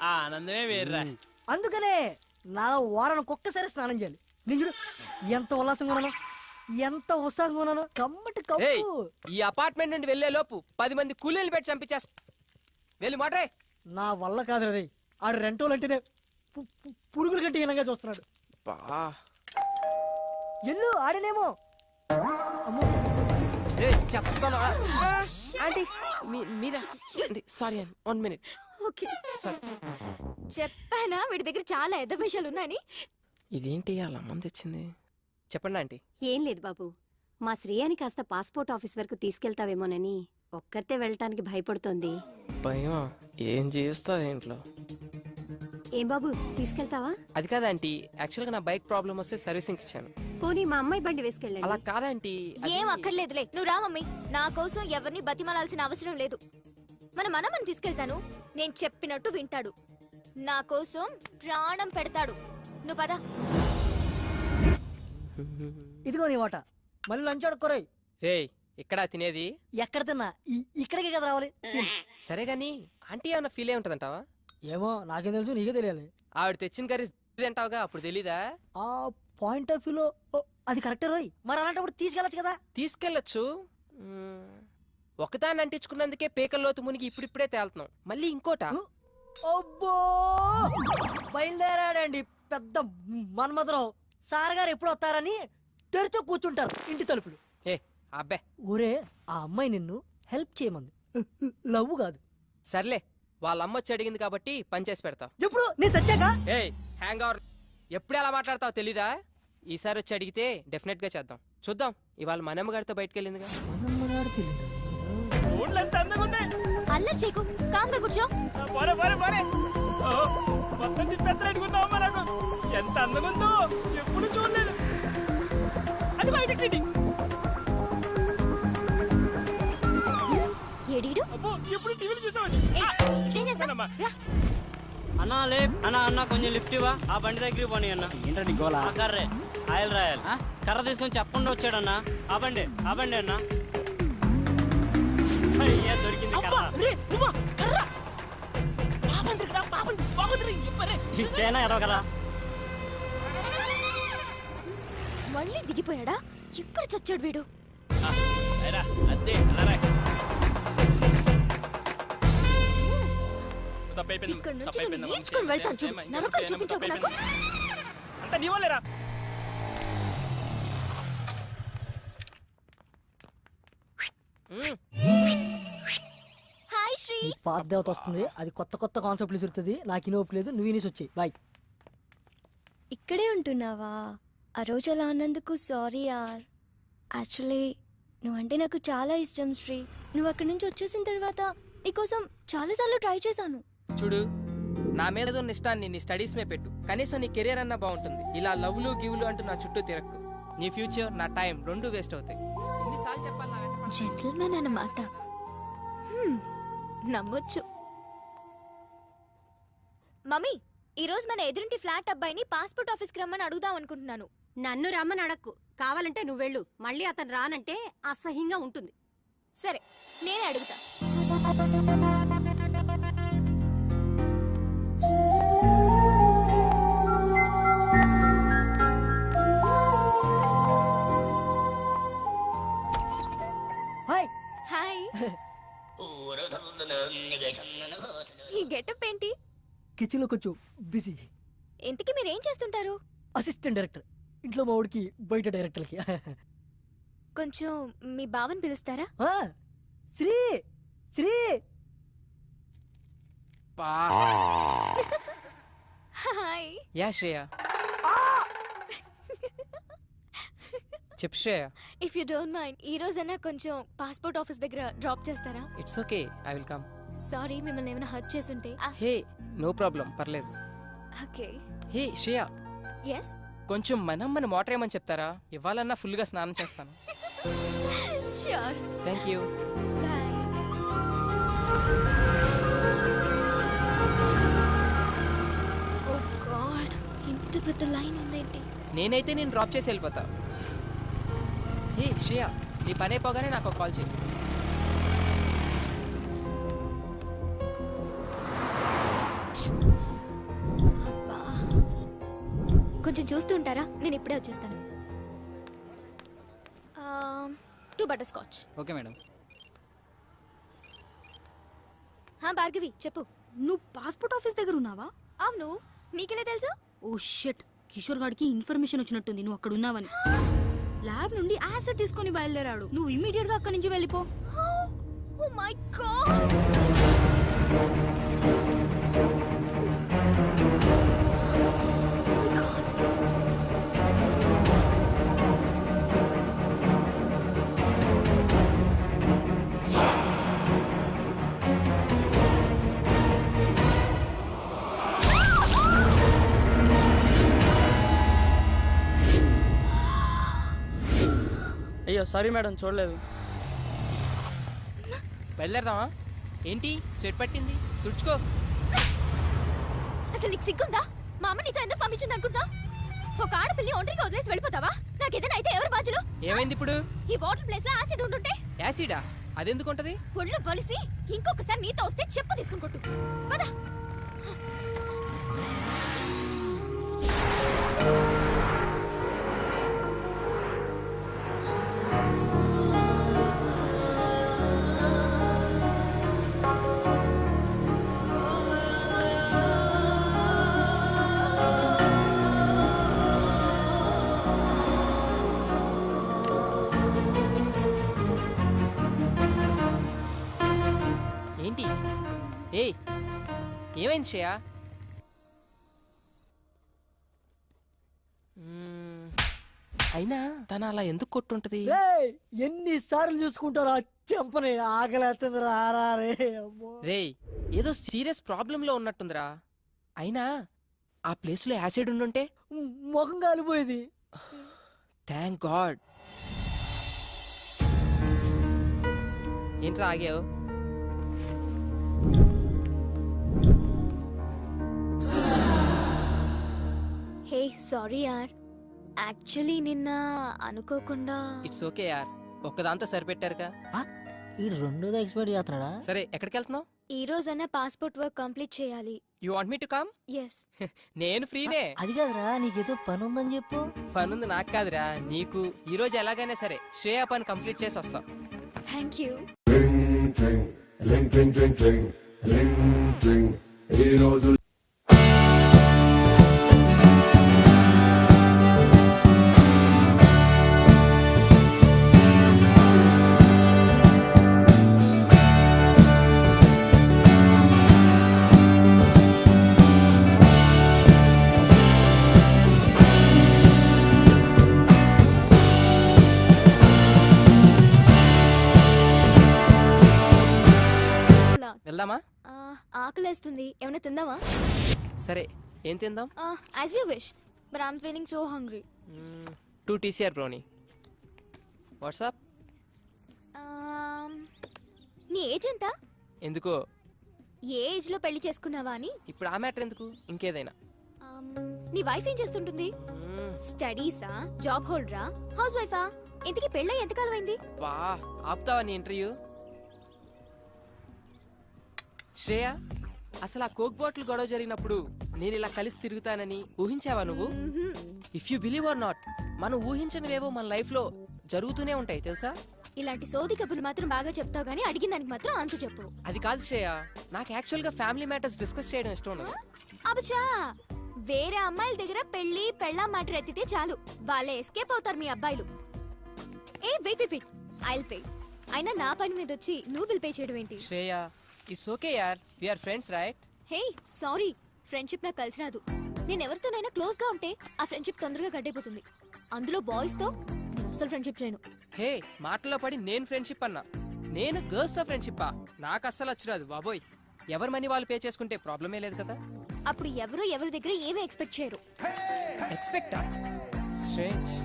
ఆ ఆనందమే వేర్రా. అందుకనే నా వారానికి ఒక్కసారి స్నానం చేయాలి. నేను చూడు ఎంత ఉల్లాసంగా ఉన్నాను, ఎంత ఉత్సాహంగా ఉన్నాను. కమ్మటి కప్పు. ఈ అపార్ట్మెంట్ నుండి వెళ్లే లోపు 10 మంది కూలీలు పెట్టి చంపించేస్తా. వెళ్ళి మాట్రే. నా వల్ల కాదు రే. ఆడు రెంటోలు అంటేనే పురుగుల కంటే హీనంగా చూస్తున్నాడు. ఎల్లు ఆడనేమో. చెప్తాను ఆంటీ మీరా. సారీ అండి, 1 minute. చెప్పానా వీడి దగ్గర చాలా ఎద్ద విషయాలు ఉన్నాయని. ఇదేంటి అలా మంది తెచ్చింది? చెప్పండి ఆంటీ. ఏం లేదు బాబు, మా శ్రేయాని కాస్త పాస్పోర్ట్ ఆఫీస్ వరకు తీసుకెళ్తావేమోనని ఒక్కరితే వెళ్ళటానికి భయపడుతోంది. భయమా? ఏం చేస్తావు ఇంట్లో? ఏం బాబు తీసుకెళ్తావా? అది కాదా ఆంటీ, యాక్చువల్గా నా బైక్ ప్రాబ్లం వస్తే సర్వీసింగ్ ఇచ్చాను. పోనీ మా అమ్మాయి బండి వేసుకెళ్ళండి. అలా కాదంటీ. ఏం అక్కర్లేదులే, నువ్వు రా మమ్మీ. నా కోసం ఎవరిని బతిమాలాల్సిన అవసరం లేదు. మన మనమని తీసుకెళ్తాను, నేను చెప్పినట్టు వింటాడు, నా కోసం ప్రాణం పెడతాడు. నువ్వు పద. ఇదిగో నీ వాట. మళ్ళీ లంచ్ అడుక్కోరాయి. రే ఇక్కడ తినేది? ఎక్కడ తిన్నా ఇక్కడికే కదా రావాలి. సరే గాని ఆంటీ ఏమన్నా ఫీల్ అయి ఉంటదంటావా? ఏమో నాకేం తెలుసు, నీకే తెలియాలి. ఆవిడ తెచ్చిన కర్రీ తింటావుగా, అప్పుడు తెలీదా? ఆ పాయింట్ ఆఫ్ వ్యూలో అది కరెక్టే రోయ్. మరి అలాంటప్పుడు తీసుకెళ్ళచ్చు కదా. తీసుకెళ్ళచ్చు. ఒకదాన్ని అంటించుకున్నందుకే పేకల్లోతు మునిగి ఇప్పుడిప్పుడే తేలుతున్నాం, మళ్ళీ ఇంకోట. అబ్బో బయలుదేరాడండి పెద్ద మన్మధరావు. సార్ గారు ఎప్పుడు వస్తారని తెరిచో కూర్చుంటారు ఇంటి తలుపులు. ఏ అబ్బే, ఊరే ఆ అమ్మాయి నిన్ను హెల్ప్ చేయమంది, లవ్ కాదు. సర్లే, వాళ్ళ అమ్మ వచ్చి అడిగింది కాబట్టి పని చేసి పెడతావు. ఎప్పుడు నేను చచ్చాక? ఏ హ్యాంగ్ అవర్, ఎప్పుడు ఎలా మాట్లాడతావు తెలీదా? ఈసారి వచ్చి అడిగితే డెఫినెట్ గా చేద్దాం. చూద్దాం, ఇవాళ మనమ్మ గారితో బయటకు వెళ్ళిందిగా. అల్లరి చేయకు, కాంగా కూర్చో. ఎంత అందంగా ఉందో ఎప్పుడు చూడలేదు. అది బయటకు సిటీ. ఏడీడు ఎప్పుడు టీవీలు చూసామండి. అన్నా లే అన్నా, అన్న కొంచెం లిఫ్ట్ ఇవ్వా. ఆ బండి దగ్గరికి పోనీ అన్న. ఏంటండి గోలా? కర్రే ఆయిల్ రాయాలి. కర్ర తీసుకొని చెప్పకుండా వచ్చాడన్నా. ఆ బండి అన్న. అయ్యా దొరికింది ఇచ్చేనా ఎరవ కదా. మళ్ళీ దిగిపోయాడా? ఎక్కడ చచ్చాడు వీడు? ఇక్కడ నుంచి నేను నేర్చుకుని వెళ్తాను చూడు. నరకం చూపించకు నాకు. అంత నీ వాళ్ళేరా. హాయ్ శ్రీ. పాత దేవత వస్తుంది, అది కొత్త కొత్త కాన్సెప్ట్లు చూస్తుంది. నాకు ఇనోపు లేదు, నువ్వు ఇనేసి వచ్చాయి. బాయ్. ఇక్కడే ఉంటున్నావా? ఆ రోజు అలా అన్నందుకు సారీ యార్. యాక్చువల్లీ నువ్వంటే నాకు చాలా ఇష్టం శ్రీ. నువ్వు అక్కడి నుంచి వచ్చేసిన తర్వాత నీకోసం చాలాసార్లు ట్రై చేశాను. చూడు, నా మీద ఉన్న ఇష్టాన్ని నీ స్టడీస్ మీద పెట్టు. కనీసం నీ కెరీర్ అన్నా బాగుంటుంది. ఇలా లవ్లు గివ్లు అంటూ నా చుట్టూ తిరక్కు. నీ ఫ్యూచర్, నా టైం రెండు వేస్ట్ అవుతాయి. ఎన్నిసార్లు చెప్పాలి? జెంటిల్మెన్ అన్నమాట. నమ్మొచ్చు. మమ్మీ, ఈ రోజు మన ఎదురింటి ఫ్లాట్ అబ్బాయిని పాస్పోర్ట్ ఆఫీస్కి రమ్మని అడుగుదాం అనుకుంటున్నాను. నన్ను రమ్మని అడక్కు, కావాలంటే నువ్వు వెళ్ళు. మళ్ళీ అతను రానంటే అసహ్యంగా ఉంటుంది. సరే, నేనే అడుగుతా. హాయ్. హాయ్. ఈ గెటప్ ఏంటి? కిచెన్ లో కొంచెం బిజీ. ఇంతకీ మీరేం చేస్తుంటారు? Assistant director. ఇంట్లో మా వాడికి, బయట డైరెక్టర్కి. కొంచెం మీ బావని పిలుస్తారా? శ్రీ శ్రీ. హాయ్. యా శ్రేయ. చెప్పు Shreya. If you don't mind, ఈ రోజైనా కొంచెం పాస్పోర్ట్ ఆఫీస్ దగ్గర డ్రాప్ చేస్తారా? It's okay, I will come. Sorry, మిమ్మల్ని ఏమైనా హర్ట్ చేసుంటే. హే నో ప్రాబ్లం, పర్లేదు. ఓకే. హే శ్రేయ, ఎస్. కొంచెం మన మోటర్ ఏమని చెప్తారా? ఇవ్వాలన్నా ఫుల్గా స్నానం చేస్తాను. Sure. Thank you. Bye. Oh God, ఇంత పెద్ద లైన్ ఉందేంటి? నేనైతే నేను డ్రాప్ చేసి వెళ్ళిపోతా. హే శ్రేయ, నీ పని అయిపోగానే నాకు కాల్ చేయి. అబ్బా. కొంచెం చూస్తూ ఉంటారా, నేను ఇప్పుడే వచ్చేస్తాను. 2 butter scotch. Okay madam. Bhargavi చెప్పు. నువ్వు పాస్పోర్ట్ ఆఫీస్ దగ్గర ఉన్నావా? అవును, నీకెలా తెలుసు? ఓ షిట్, కిషోర్ గాడికి ఇన్ఫర్మేషన్ వచ్చినట్టుంది నువ్వు అక్కడ ఉన్నావని. ల్యాబ్ నుండి యాసిడ్ తీసుకొని బయలుదేరాడు. నువ్వు ఇమ్మీడియట్ గా అక్కడి నుంచి వెళ్ళిపో. Oh my God. అయ్యో సారీ మేడం, చూడలేదు. బయలుదేరదామా? ఏంటి స్వెట్ పట్టింది, తుడుచుకో. అసలు నీకు సిగ్గుందా? మా అమ్మ నీతో ఎందుకు పంపించింది అనుకుంటా? ఒక ఆడపిల్లి ఒంటరిగా వదిలేసి వెళ్ళిపోతావా? నాకేదైనా అయితే ఎవరు బాధ్యులు? ఏమైంది ఇప్పుడు? ఈ వాటర్ ప్లేస్ లో యాసిడ్ ఉంటుంటే. యాసిడా? అదెందుకు ఉంటది? ఒళ్ళు బలిసి ఇంకొకసారి నీతో వస్తే చెప్పు తీసుకుని కొట్టు. పద. ఏంటి? ఏయ్, ఏమైంది శ్రేయ? అయినా తను అలా ఎందుకు కొట్టుంటది? ఎన్నిసార్లు చూసుకుంటారా చెంపని? ఆకలేస్తుంది రారా రే. రేయ్, ఏదో సీరియస్ ప్రాబ్లం లో ఉన్నట్టుందిరా. అయినా ఆ ప్లేస్ లో యాసిడ్ ఉండుంటే ముఖం కాలిపోయేది. Thank God. ఏంట్రా ఆగావు? హే సారీ యార్, యాక్చువల్లీ నిన్న అనుకోకుండా. ఇట్స్ ఓకే యార్, ఒక్కదాంతో సరిపెట్టారుగా. ఈ రెండోది ఎక్స్పైర్ చేస్తున్నాడా? సరే, ఎక్కడికి వెళ్తున్నావు? ఈ రోజైనా పాస్పోర్ట్ వర్క్ కంప్లీట్ చేయాలి. You want me to come? Yes. నేను ఫ్రీనే. అది కాదురా, నీకేదో పని ఉందని చెప్పు. పనుంది నాకు కాదురా, నీకు. ఈ రోజు ఎలాగైనా సరే శ్రేయ పని కంప్లీట్ చేసి వస్తాం. Thank you. ఈ రోజు వెళ్దామా? ఆకలేస్తుంది, ఏమైనా తిందామా? సరే, ఏం తిందాం? As you wish, but I'm feeling so hungry. 2 TCR brownie. WhatsApp? నీ ఏజ్ ఎంత? ఎందుకో? ఏ ఏజ్ లో పెళ్లి చేసుకున్నావా అని. ఇప్పుడు ఆ మ్యాటర్ ఎందుకు, ఇంకేదైనా. నీ వైఫ్ ఏం చేస్తుంటుంది? స్టడీసా, జాబ్ హోల్డరా, హౌస్ వైఫా? ఇంతకీ పెళ్ళై ఎంతకాలం అయింది? వా, ఆపుతావా నీ ఇంటర్వ్యూ? శ్రేయ, అసలు ఆ కోక్ బాటిల్ గొడవ జరిగినప్పుడు నేను ఇలా కలిసి తిరుగుతానని ఊహించావా నువ్వు? If you believe are not, మనం ఊహించనివేవో మన లైఫ్ లో జరుగుతూనే ఉంటాయి తెలుసా? ఇలాంటి సోది కబుర్లు మాత్రం బాగా చెప్తావు గానీ అడిగిన దానికి మాత్రం ఆన్సర్ చెప్పు. అది కాదు శ్రేయ, నాకు యాక్చువల్ గా ఫ్యామిలీ మ్యాటర్స్ డిస్కస్ చేయడం ఇష్టం ఉండదు. అబచా, వేరే అమ్మాయిల దగ్గర పెళ్లి పెళ్ళాం మాట ఎత్తితే చాలు, వాళ్ళే ఎస్కేప్ అవుతారు మీ అబ్బాయిలు. ఏ wait wait wait, I'll pay. అయినా నా పని మీద వచ్చి నువ్వు బిల్ పే చేయడం ఏంటి? శ్రేయ, ఇట్స్ ఓకే యార్, we are friends right? Hey sorry, friendship నాకు కలిసి రాదు. నేను ఎవరితోనైనా క్లోజ్ గా ఉంటే ఆ ఫ్రెండ్షిప్ తొందరగా గడ్డైపోతుంది. అందులో బాయ్స్ తో నేను అసలు ఫ్రెండ్షిప్ చేయను. హే, మాటలో పడి నేను ఫ్రెండ్షిప్ అన్నా, నేను గర్ల్స్ తో ఫ్రెండ్షిప్పా? నాకు అస్సలు వచ్చిరాదు బాబోయ్. ఎవరి మనీ వాళ్ళు పే చేసుకుంటే ప్రాబ్లమే లేదు కదా. అప్పుడు ఎవరు ఎవరి దగ్గర ఏమీ ఎక్స్పెక్ట్ చేయరు. ఎక్స్పెక్టా? స్ట్రేంజ్.